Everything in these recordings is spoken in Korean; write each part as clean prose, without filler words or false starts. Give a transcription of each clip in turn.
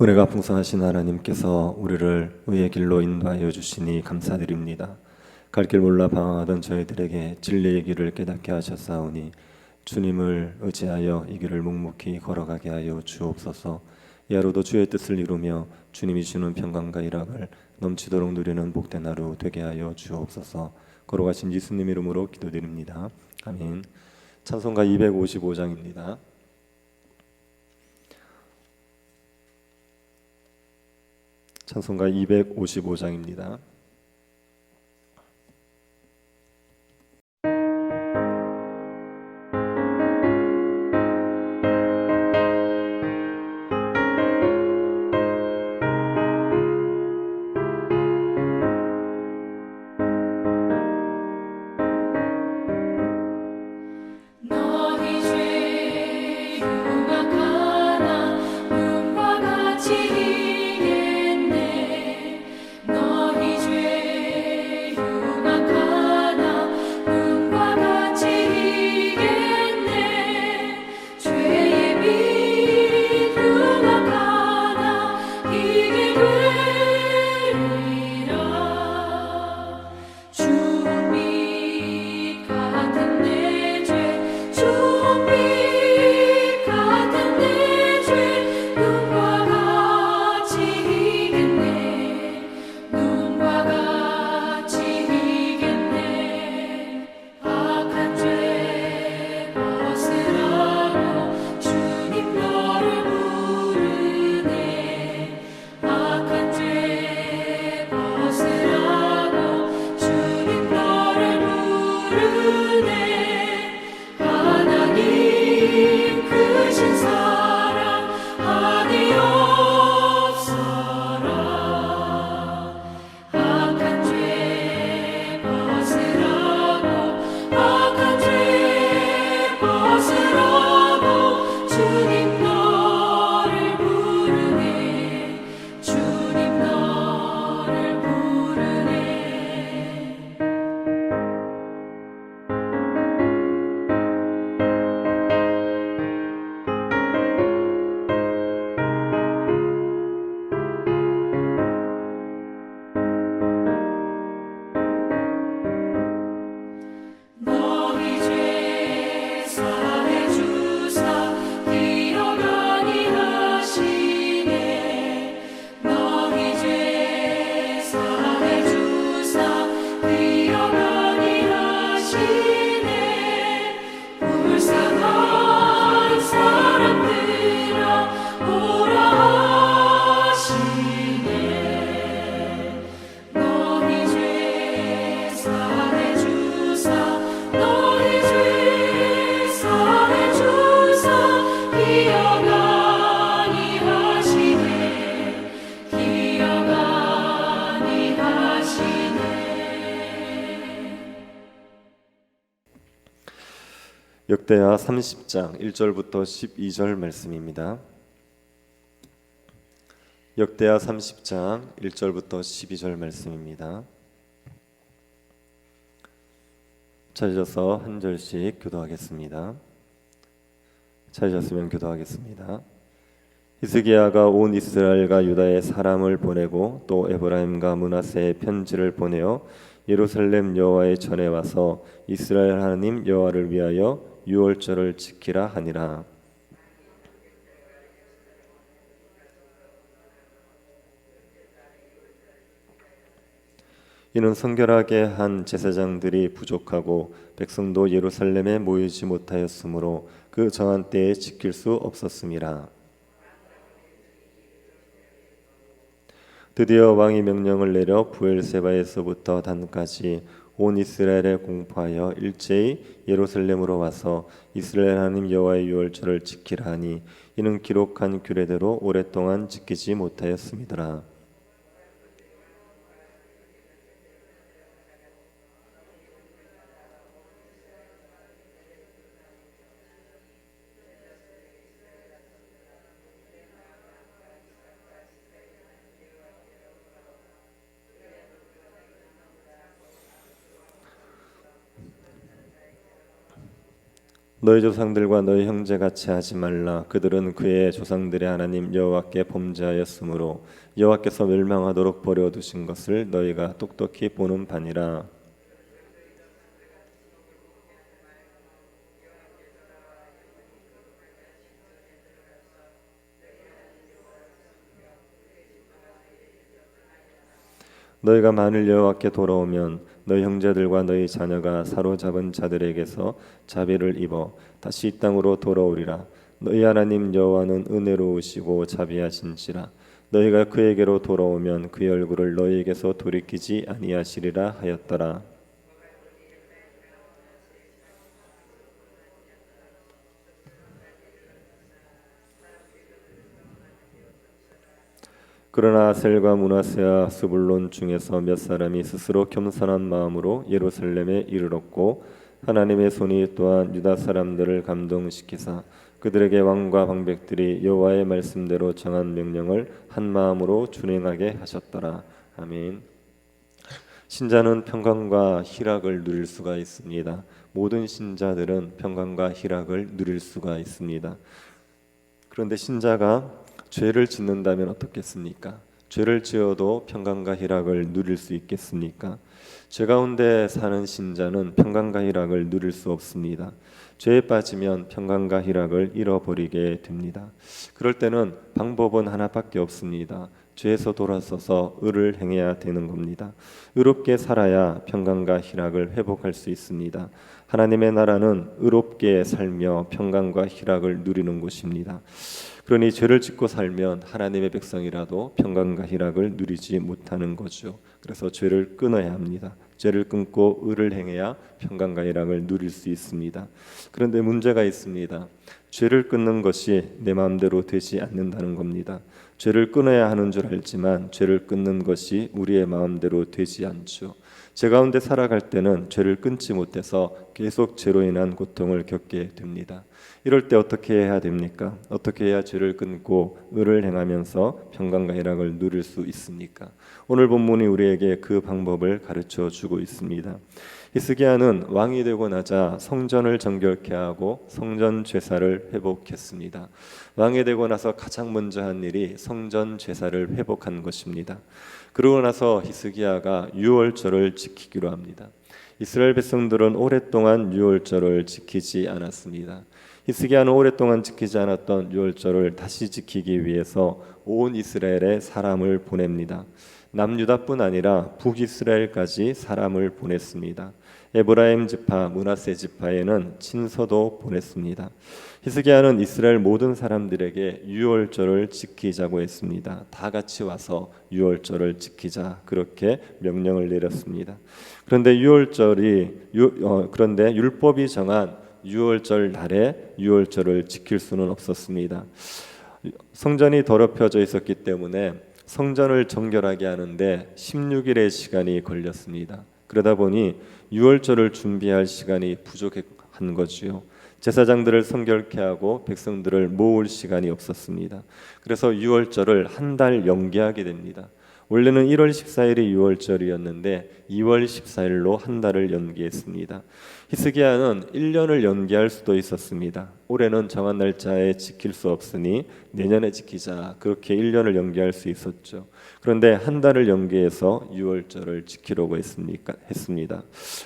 은혜가 풍성하신 하나님께서 우리를 의의 길로 인도하여 주시니 감사드립니다. 갈 길 몰라 방황하던 저희들에게 진리의 길을 깨닫게 하셨사오니 주님을 의지하여 이 길을 묵묵히 걸어가게 하여 주옵소서. 이 하루도 주의 뜻을 이루며 주님이 주는 평강과 일락을 넘치도록 누리는 복된 하루 되게 하여 주옵소서. 걸어가신 예수님 이름으로 기도드립니다. 아멘. 찬송가 255장입니다. 찬송가 255장입니다. 역대하 30장 1절부터 12절 말씀입니다. 역대하 30장 1절부터 12절 말씀입니다. 찾으셔서 한 절씩 교도하겠습니다. 찾으셨으면 교도하겠습니다. 히스기야가 온 이스라엘과 유다에 사람을 보내고 또 에브라임과 므낫세에 편지를 보내어 예루살렘 여호와의 전에 와서 이스라엘 하나님 여호와를 위하여 유월절을 지키라 하니라. 이는 성결하게 한 제사장들이 부족하고 백성도 예루살렘에 모이지 못하였으므로 그 정한 때에 지킬 수 없었음이라. 드디어 왕이 명령을 내려 부엘세바에서부터 단까지 온 이스라엘에 공포하여 일제히 예루살렘으로 와서 이스라엘 하나님 여호와의 유월절을 지키라 하니 이는 기록한 규례대로 오랫동안 지키지 못하였음이더라. 너희 조상들과 너희 형제같이 하지 말라. 그들은 그의 조상들의 하나님 여호와께 범죄하였으므로 여호와께서 멸망하도록 버려두신 것을 너희가 똑똑히 보는 바니라. 너희가 만일 여호와께 돌아오면 너희 형제들과 너희 자녀가 사로잡은 자들에게서 자비를 입어 다시 이 땅으로 돌아오리라. 너희 하나님 여호와는 은혜로우시고 자비하신지라. 너희가 그에게로 돌아오면 그의 얼굴을 너희에게서 돌이키지 아니하시리라 하였더라. 그러나 아셀과 므낫세와 스불론 중에서 몇 사람이 스스로 겸손한 마음으로 예루살렘에 이르렀고 하나님의 손이 또한 유다 사람들을 감동시키사 그들에게 왕과 방백들이 여호와의 말씀대로 정한 명령을 한 마음으로 준행하게 하셨더라. 아멘. 신자는 평강과 희락을 누릴 수가 있습니다. 모든 신자들은 평강과 희락을 누릴 수가 있습니다. 그런데 신자가 죄를 짓는다면 어떻겠습니까? 죄를 지어도 평강과 희락을 누릴 수 있겠습니까? 죄 가운데 사는 신자는 평강과 희락을 누릴 수 없습니다. 죄에 빠지면 평강과 희락을 잃어버리게 됩니다. 그럴 때는 방법은 하나밖에 없습니다. 죄에서 돌아서서 의를 행해야 되는 겁니다. 의롭게 살아야 평강과 희락을 회복할 수 있습니다. 하나님의 나라는 의롭게 살며 평강과 희락을 누리는 곳입니다. 그러니 죄를 짓고 살면 하나님의 백성이라도 평강과 희락을 누리지 못하는 거죠. 그래서 죄를 끊어야 합니다. 죄를 끊고 의를 행해야 평강과 희락을 누릴 수 있습니다. 그런데 문제가 있습니다. 죄를 끊는 것이 내 마음대로 되지 않는다는 겁니다. 죄를 끊어야 하는 줄 알지만 죄를 끊는 것이 우리의 마음대로 되지 않죠. 죄 가운데 살아갈 때는 죄를 끊지 못해서 계속 죄로 인한 고통을 겪게 됩니다. 이럴 때 어떻게 해야 됩니까? 어떻게 해야 죄를 끊고 의를 행하면서 평강과 희락을 누릴 수 있습니까? 오늘 본문이 우리에게 그 방법을 가르쳐 주고 있습니다. 히스기야는 왕이 되고 나자 성전을 정결케 하고 성전 제사를 회복했습니다. 왕이 되고 나서 가장 먼저 한 일이 성전 제사를 회복한 것입니다. 그러고 나서 히스기야가 유월절을 지키기로 합니다. 이스라엘 백성들은 오랫동안 유월절을 지키지 않았습니다. 히스기야는 오랫동안 지키지 않았던 유월절을 다시 지키기 위해서 온 이스라엘에 사람을 보냅니다. 남유다뿐 아니라 북이스라엘까지 사람을 보냈습니다. 에브라임 지파, 므낫세 지파에는 친서도 보냈습니다. 히스기야는 이스라엘 모든 사람들에게 유월절을 지키자고 했습니다. 다 같이 와서 유월절을 지키자 그렇게 명령을 내렸습니다. 그런데 그런데 율법이 정한 유월절 날에 유월절을 지킬 수는 없었습니다. 성전이 더럽혀져 있었기 때문에 성전을 정결하게 하는데 16일의 시간이 걸렸습니다. 그러다 보니 유월절을 준비할 시간이 부족한 거지요. 제사장들을 성결케 하고 백성들을 모을 시간이 없었습니다. 그래서 유월절을 한 달 연기하게 됩니다. 원래는 1월 14일이 유월절이었는데 2월 14일로 한 달을 연기했습니다. 히스기야는 1년을 연기할 수도 있었습니다. 올해는 정한 날짜에 지킬 수 없으니 내년에 지키자 그렇게 1년을 연기할 수 있었죠. 그런데 한 달을 연기해서 유월절을 지키려고 했습니다.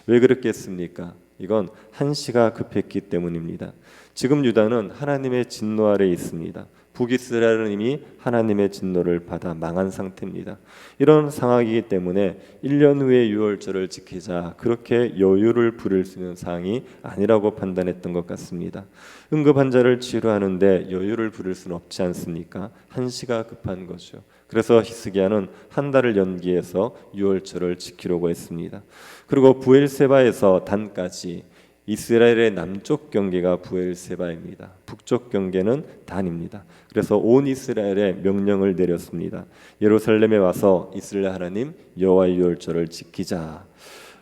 왜 그렇게 했습니까? 이건 한시가 급했기 때문입니다. 지금 유다는 하나님의 진노 아래 있습니다. 북이스라엘은 이미 하나님의 진노를 받아 망한 상태입니다. 이런 상황이기 때문에 1년 후에 유월절을 지키자 그렇게 여유를 부릴 수 있는 상황이 아니라고 판단했던 것 같습니다. 응급 환자를 치료하는데 여유를 부릴 수는 없지 않습니까? 한시가 급한 거죠. 그래서 히스기야는 한 달을 연기해서 유월절을 지키려고 했습니다. 그리고 부엘세바에서 단까지 이스라엘의 남쪽 경계가 부엘세바입니다. 북쪽 경계는 단입니다. 그래서 온 이스라엘에 명령을 내렸습니다. 예루살렘에 와서 이스라엘 하나님 여호와의 유월절을 지키자.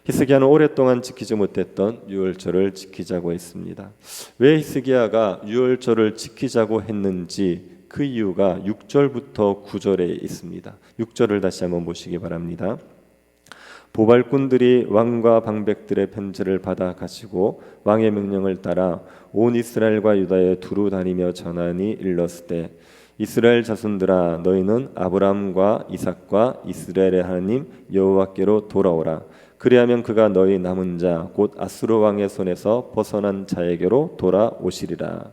히스기야는 오랫동안 지키지 못했던 유월절을 지키자고 했습니다. 왜 히스기야가 유월절을 지키자고 했는지 그 이유가 6절부터 9절에 있습니다. 6절을 다시 한번 보시기 바랍니다. 보발꾼들이 왕과 방백들의 편지를 받아 가지고 왕의 명령을 따라 온 이스라엘과 유다에 두루 다니며 전하니 일렀을 때 이스라엘 자손들아 너희는 아브라함과 이삭과 이스라엘의 하나님 여호와께로 돌아오라. 그리하면 그가 너희 남은 자 곧 아수르 왕의 손에서 벗어난 자에게로 돌아오시리라.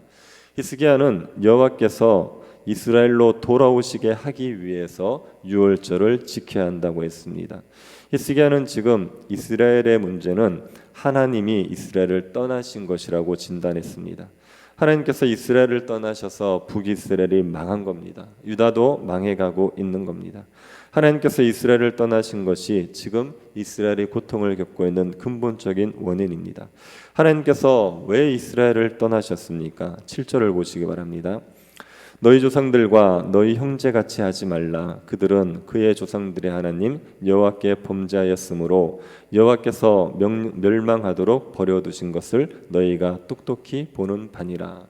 히스기야는 여호와께서 이스라엘로 돌아오시게 하기 위해서 유월절을 지켜야 한다고 했습니다. 히스기야는 지금 이스라엘의 문제는 하나님이 이스라엘을 떠나신 것이라고 진단했습니다. 하나님께서 이스라엘을 떠나셔서 북이스라엘이 망한 겁니다. 유다도 망해가고 있는 겁니다. 하나님께서 이스라엘을 떠나신 것이 지금 이스라엘이 고통을 겪고 있는 근본적인 원인입니다. 하나님께서 왜 이스라엘을 떠나셨습니까? 7절을 보시기 바랍니다. 너희 조상들과 너희 형제같이 하지 말라. 그들은 그의 조상들의 하나님 여호와께 범죄하였으므로 여호와께서 멸망하도록 버려두신 것을 너희가 똑똑히 보는 바니라.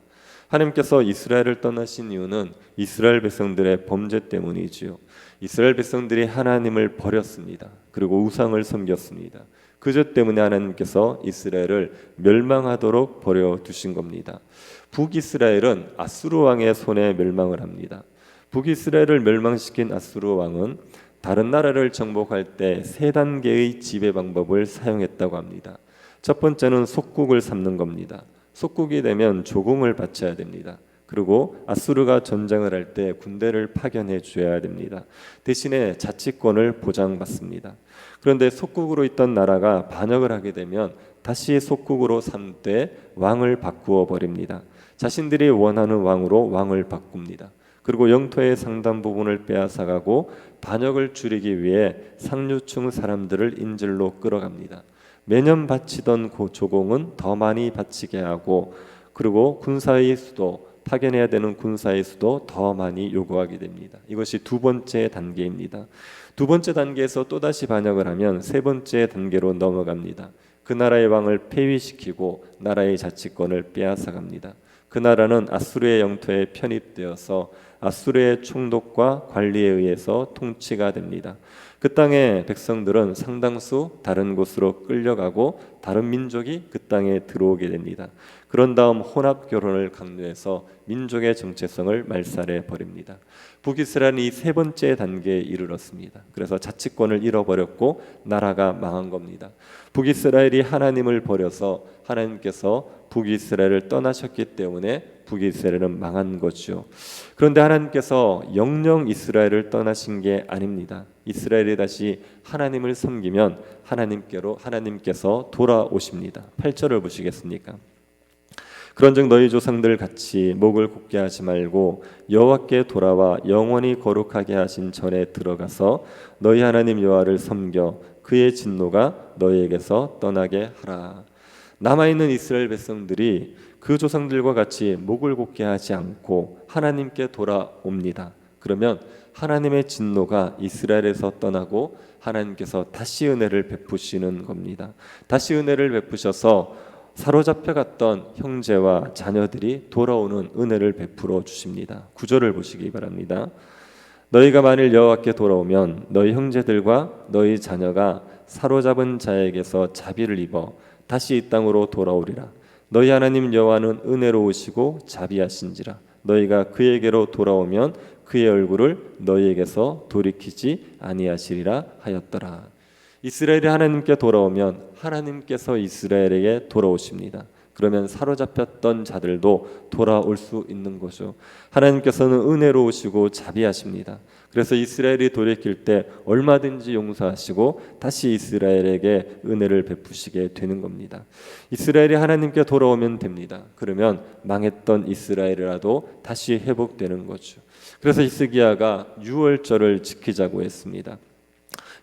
하나님께서 이스라엘을 떠나신 이유는 이스라엘 백성들의 범죄 때문이지요. 이스라엘 백성들이 하나님을 버렸습니다. 그리고 우상을 섬겼습니다. 그 죄 때문에 하나님께서 이스라엘을 멸망하도록 버려두신 겁니다. 북이스라엘은 아수르 왕의 손에 멸망을 합니다. 북이스라엘을 멸망시킨 아수르 왕은 다른 나라를 정복할 때 세 단계의 지배 방법을 사용했다고 합니다. 첫 번째는 속국을 삼는 겁니다. 속국이 되면 조공을 바쳐야 됩니다. 그리고 아수르가 전쟁을 할 때 군대를 파견해 줘야 됩니다. 대신에 자치권을 보장받습니다. 그런데 속국으로 있던 나라가 반역을 하게 되면 다시 속국으로 삼되 왕을 바꾸어 버립니다. 자신들이 원하는 왕으로 왕을 바꿉니다. 그리고 영토의 상당 부분을 빼앗아가고 반역을 줄이기 위해 상류층 사람들을 인질로 끌어갑니다. 매년 바치던 그 조공은 더 많이 바치게 하고 그리고 군사의 수도 파견해야 되는 군사의 수도 더 많이 요구하게 됩니다. 이것이 두 번째 단계입니다. 두 번째 단계에서 또다시 반역을 하면 세 번째 단계로 넘어갑니다. 그 나라의 왕을 폐위시키고 나라의 자치권을 빼앗아갑니다. 그 나라는 아수르의 영토에 편입되어서 아수르의 총독과 관리에 의해서 통치가 됩니다. 그 땅의 백성들은 상당수 다른 곳으로 끌려가고 다른 민족이 그 땅에 들어오게 됩니다. 그런 다음 혼합 결혼을 강요해서 민족의 정체성을 말살해 버립니다. 북이스라엘은 이 세 번째 단계에 이르렀습니다. 그래서 자치권을 잃어버렸고 나라가 망한 겁니다. 북이스라엘이 하나님을 버려서 하나님께서 북이스라엘을 떠나셨기 때문에 북이스라엘은 망한 거죠. 그런데 하나님께서 영영 이스라엘을 떠나신 게 아닙니다. 이스라엘이 다시 하나님을 섬기면 하나님께서 돌아오십니다. 8절을 보시겠습니까? 그런즉 너희 조상들 같이 목을 굳게 하지 말고 여호와께 돌아와 영원히 거룩하게 하신 전에 들어가서 너희 하나님 여호와를 섬겨 그의 진노가 너희에게서 떠나게 하라. 남아있는 이스라엘 백성들이 그 조상들과 같이 목을 굳게 하지 않고 하나님께 돌아옵니다. 그러면 하나님의 진노가 이스라엘에서 떠나고 하나님께서 다시 은혜를 베푸시는 겁니다. 다시 은혜를 베푸셔서 사로잡혀갔던 형제와 자녀들이 돌아오는 은혜를 베풀어 주십니다. 9절을 보시기 바랍니다. 너희가 만일 여호와께 돌아오면 너희 형제들과 너희 자녀가 사로잡은 자에게서 자비를 입어 다시 이 땅으로 돌아오리라. 너희 하나님 여호와는 은혜로우시고 자비하신지라. 너희가 그에게로 돌아오면 그의 얼굴을 너희에게서 돌이키지 아니하시리라 하였더라. 이스라엘이 하나님께 돌아오면 하나님께서 이스라엘에게 돌아오십니다. 그러면 사로잡혔던 자들도 돌아올 수 있는 거죠. 하나님께서는 은혜로우시고 자비하십니다. 그래서 이스라엘이 돌이킬 때 얼마든지 용서하시고 다시 이스라엘에게 은혜를 베푸시게 되는 겁니다. 이스라엘이 하나님께 돌아오면 됩니다. 그러면 망했던 이스라엘이라도 다시 회복되는 거죠. 그래서 히스기야가 유월절을 지키자고 했습니다.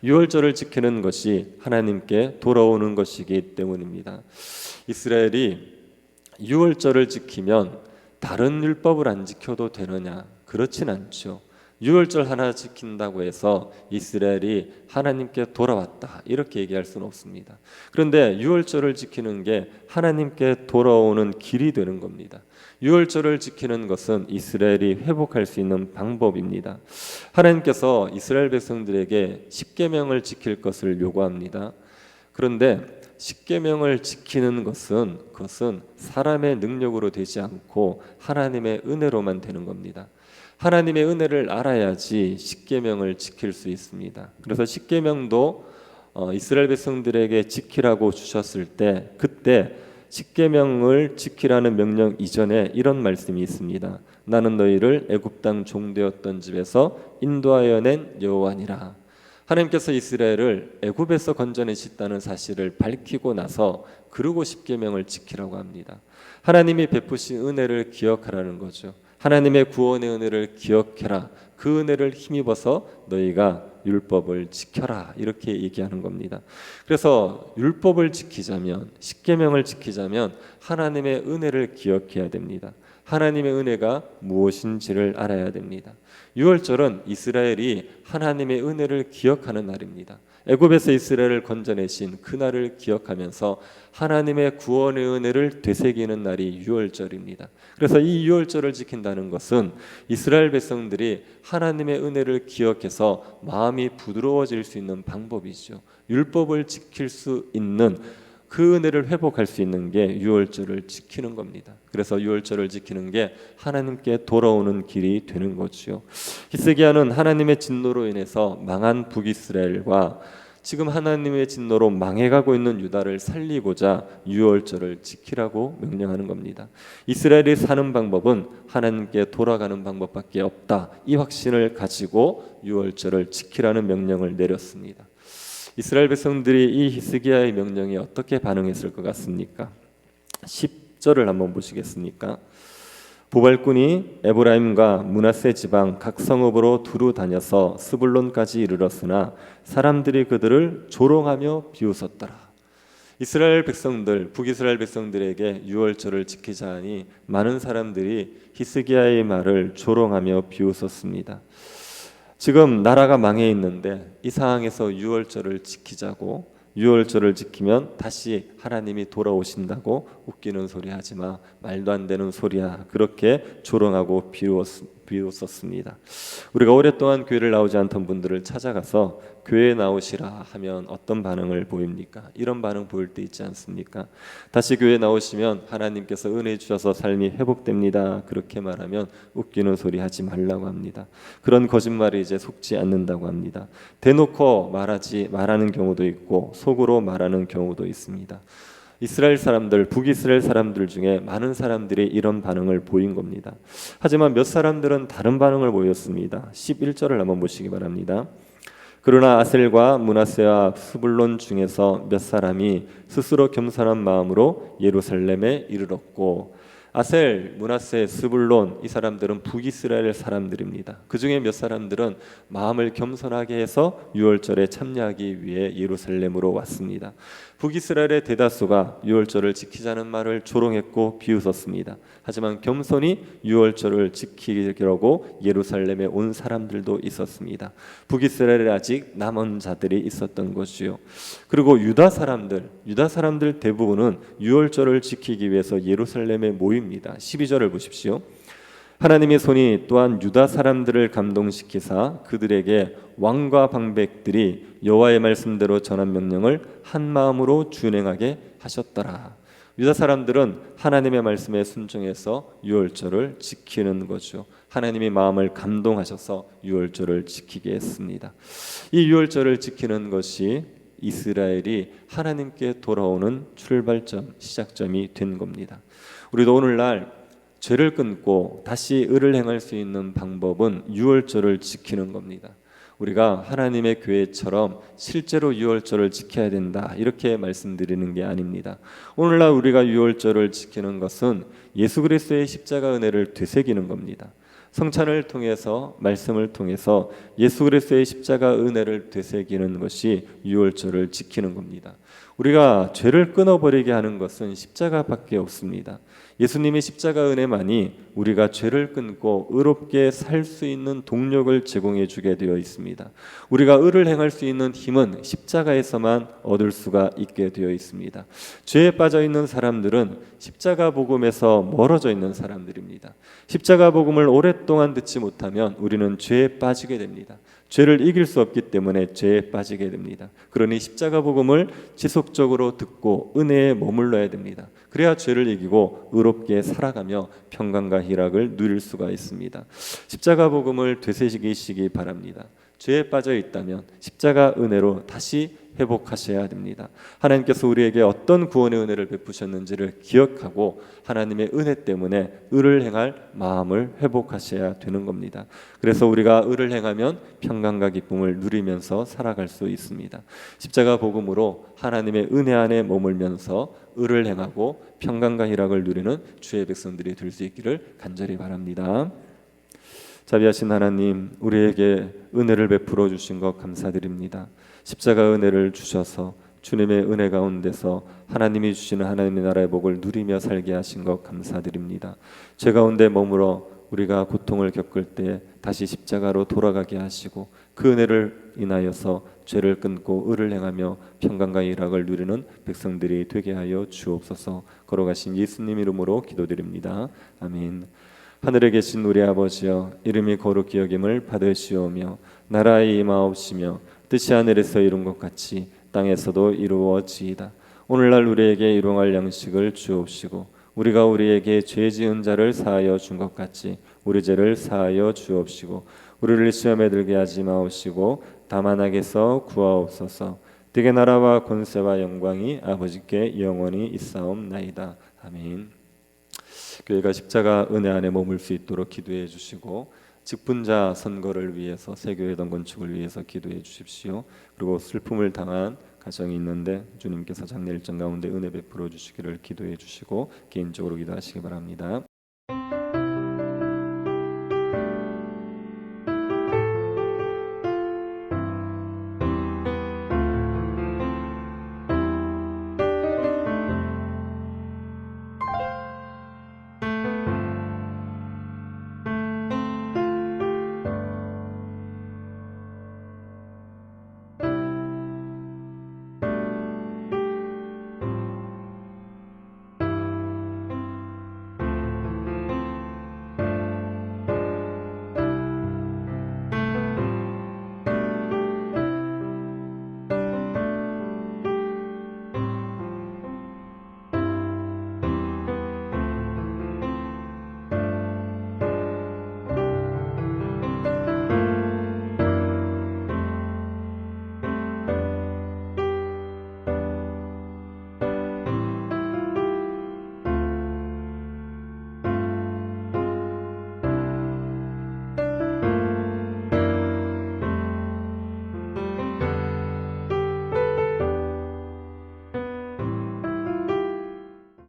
유월절을 지키는 것이 하나님께 돌아오는 것이기 때문입니다. 이스라엘이 유월절을 지키면 다른 율법을 안 지켜도 되느냐? 그렇진 않죠. 유월절 하나 지킨다고 해서 이스라엘이 하나님께 돌아왔다 이렇게 얘기할 수는 없습니다. 그런데 유월절을 지키는 게 하나님께 돌아오는 길이 되는 겁니다. 유월절을 지키는 것은 이스라엘이 회복할 수 있는 방법입니다. 하나님께서 이스라엘 백성들에게 십계명을 지킬 것을 요구합니다. 그런데 십계명을 지키는 그것은 사람의 능력으로 되지 않고 하나님의 은혜로만 되는 겁니다. 하나님의 은혜를 알아야지 십계명을 지킬 수 있습니다. 그래서 십계명도 이스라엘 백성들에게 지키라고 주셨을 때 그때 십계명을 지키라는 명령 이전에 이런 말씀이 있습니다. 나는 너희를 애굽 땅 종되었던 집에서 인도하여 낸 여호와니라. 하나님께서 이스라엘을 애굽에서 건져내셨다는 사실을 밝히고 나서 그러고 십계명을 지키라고 합니다. 하나님이 베푸신 은혜를 기억하라는 거죠. 하나님의 구원의 은혜를 기억해라. 그 은혜를 힘입어서 너희가 율법을 지켜라 이렇게 얘기하는 겁니다. 그래서 율법을 지키자면 십계명을 지키자면 하나님의 은혜를 기억해야 됩니다. 하나님의 은혜가 무엇인지를 알아야 됩니다. 유월절은 이스라엘이 하나님의 은혜를 기억하는 날입니다. 애굽에서 이스라엘을 건져내신 그날을 기억하면서 하나님의 구원의 은혜를 되새기는 날이 유월절입니다. 그래서 이 유월절을 지킨다는 것은 이스라엘 백성들이 하나님의 은혜를 기억해서 마음이 부드러워질 수 있는 방법이죠. 율법을 지킬 수 있는 그 은혜를 회복할 수 있는 게 유월절을 지키는 겁니다. 그래서 유월절을 지키는 게 하나님께 돌아오는 길이 되는 거죠. 히스기야는 하나님의 진노로 인해서 망한 북이스라엘과 지금 하나님의 진노로 망해가고 있는 유다를 살리고자 유월절을 지키라고 명령하는 겁니다. 이스라엘이 사는 방법은 하나님께 돌아가는 방법밖에 없다. 이 확신을 가지고 유월절을 지키라는 명령을 내렸습니다. 이스라엘 백성들이 이 히스기야의 명령에 어떻게 반응했을 것 같습니까? 10절을 한번 보시겠습니까? 보발꾼이 에브라임과 므낫세 지방 각 성읍으로 두루 다녀서 스불론까지 이르렀으나 사람들이 그들을 조롱하며 비웃었더라. 이스라엘 백성들, 북이스라엘 백성들에게 유월절을 지키자 하니 많은 사람들이 히스기야의 말을 조롱하며 비웃었습니다. 지금 나라가 망해 있는데 이 상황에서 유월절을 지키자고, 유월절을 지키면 다시 하나님이 돌아오신다고 웃기는 소리 하지 마, 말도 안 되는 소리야, 그렇게 조롱하고 비웃었습니다. 우리가 오랫동안 교회를 나오지 않던 분들을 찾아가서 교회에 나오시라 하면 어떤 반응을 보입니까? 이런 반응 보일 때 있지 않습니까? 다시 교회에 나오시면 하나님께서 은혜 주셔서 삶이 회복됩니다, 그렇게 말하면 웃기는 소리 하지 말라고 합니다. 그런 거짓말이 이제 속지 않는다고 합니다. 대놓고 말하는 경우도 있고 속으로 말하는 경우도 있습니다. 이스라엘 사람들, 북이스라엘 사람들 중에 많은 사람들이 이런 반응을 보인 겁니다. 하지만 몇 사람들은 다른 반응을 보였습니다. 11절을 한번 보시기 바랍니다. 그러나 아셀과 므낫세와 스불론 중에서 몇 사람이 스스로 겸손한 마음으로 예루살렘에 이르렀고, 아셀, 므낫세, 스불론, 이 사람들은 북이스라엘 사람들입니다. 그 중에 몇 사람들은 마음을 겸손하게 해서 유월절에 참여하기 위해 예루살렘으로 왔습니다. 북이스라엘의 대다수가 유월절을 지키자는 말을 조롱했고 비웃었습니다. 하지만 겸손히 유월절을 지키려고 예루살렘에 온 사람들도 있었습니다. 북이스라엘에 아직 남은 자들이 있었던 것이요. 그리고 유다 사람들 대부분은 유월절을 지키기 위해서 예루살렘에 모입니다. 12절을 보십시오. 하나님의 손이 또한 유다 사람들을 감동시키사 그들에게 왕과 방백들이 여호와의 말씀대로 전한 명령을 한 마음으로 준행하게 하셨더라. 유다 사람들은 하나님의 말씀에 순종해서 유월절을 지키는 거죠. 하나님이 마음을 감동하셔서 유월절을 지키게 했습니다. 이 유월절을 지키는 것이 이스라엘이 하나님께 돌아오는 출발점, 시작점이 된 겁니다. 우리도 오늘날 죄를 끊고 다시 의를 행할 수 있는 방법은 유월절을 지키는 겁니다. 우리가 하나님의 교회처럼 실제로 유월절을 지켜야 된다 이렇게 말씀드리는 게 아닙니다. 오늘날 우리가 유월절을 지키는 것은 예수 그리스도의 십자가 은혜를 되새기는 겁니다. 성찬을 통해서, 말씀을 통해서 예수 그리스도의 십자가 은혜를 되새기는 것이 유월절을 지키는 겁니다. 우리가 죄를 끊어버리게 하는 것은 십자가밖에 없습니다. 예수님의 십자가 은혜만이 우리가 죄를 끊고 의롭게 살 수 있는 동력을 제공해 주게 되어 있습니다. 우리가 의를 행할 수 있는 힘은 십자가에서만 얻을 수가 있게 되어 있습니다. 죄에 빠져 있는 사람들은 십자가 복음에서 멀어져 있는 사람들입니다. 십자가 복음을 오랫동안 듣지 못하면 우리는 죄에 빠지게 됩니다. 죄를 이길 수 없기 때문에 죄에 빠지게 됩니다. 그러니 십자가 복음을 지속적으로 듣고 은혜에 머물러야 됩니다. 그래야 죄를 이기고 의롭게 살아가며 평강과 희락을 누릴 수가 있습니다. 십자가 복음을 되새기시기 바랍니다. 죄에 빠져 있다면 십자가 은혜로 다시 회복하셔야 됩니다. 하나님께서 우리에게 어떤 구원의 은혜를 베푸셨는지를 기억하고 하나님의 은혜 때문에 의를 행할 마음을 회복하셔야 되는 겁니다. 그래서 우리가 의를 행하면 평강과 기쁨을 누리면서 살아갈 수 있습니다. 십자가 복음으로 하나님의 은혜 안에 머물면서 의를 행하고 평강과 희락을 누리는 주의 백성들이 될 수 있기를 간절히 바랍니다. 자비하신 하나님, 우리에게 은혜를 베풀어 주신 것 감사드립니다. 십자가 은혜를 주셔서 주님의 은혜 가운데서 하나님이 주시는 하나님의 나라의 복을 누리며 살게 하신 것 감사드립니다. 죄 가운데 머물러 우리가 고통을 겪을 때 다시 십자가로 돌아가게 하시고 그 은혜를 인하여서 죄를 끊고 의를 행하며 평강과 희락을 누리는 백성들이 되게 하여 주옵소서. 걸어가신 예수님 이름으로 기도드립니다. 아멘. 하늘에 계신 우리 아버지여, 이름이 거룩히 여김을 받으시오며 나라의 임하옵시며 뜻이 하늘에서 이룬 것 같이 땅에서도 이루어지이다. 오늘날 우리에게 일용할 양식을 주옵시고 우리가 우리에게 죄 지은 자를 사하여 준 것 같이 우리 죄를 사하여 주옵시고 우리를 시험에 들게 하지 마옵시고 다만 악에서 구하옵소서. 되게 나라와 권세와 영광이 아버지께 영원히 있사옵나이다. 아멘. 교회가 십자가 은혜 안에 머물 수 있도록 기도해 주시고 직분자 선거를 위해서 새교회당 건축을 위해서 기도해 주십시오. 그리고 슬픔을 당한 가정이 있는데 주님께서 장례 일정 가운데 은혜 베풀어 주시기를 기도해 주시고 개인적으로 기도하시기 바랍니다.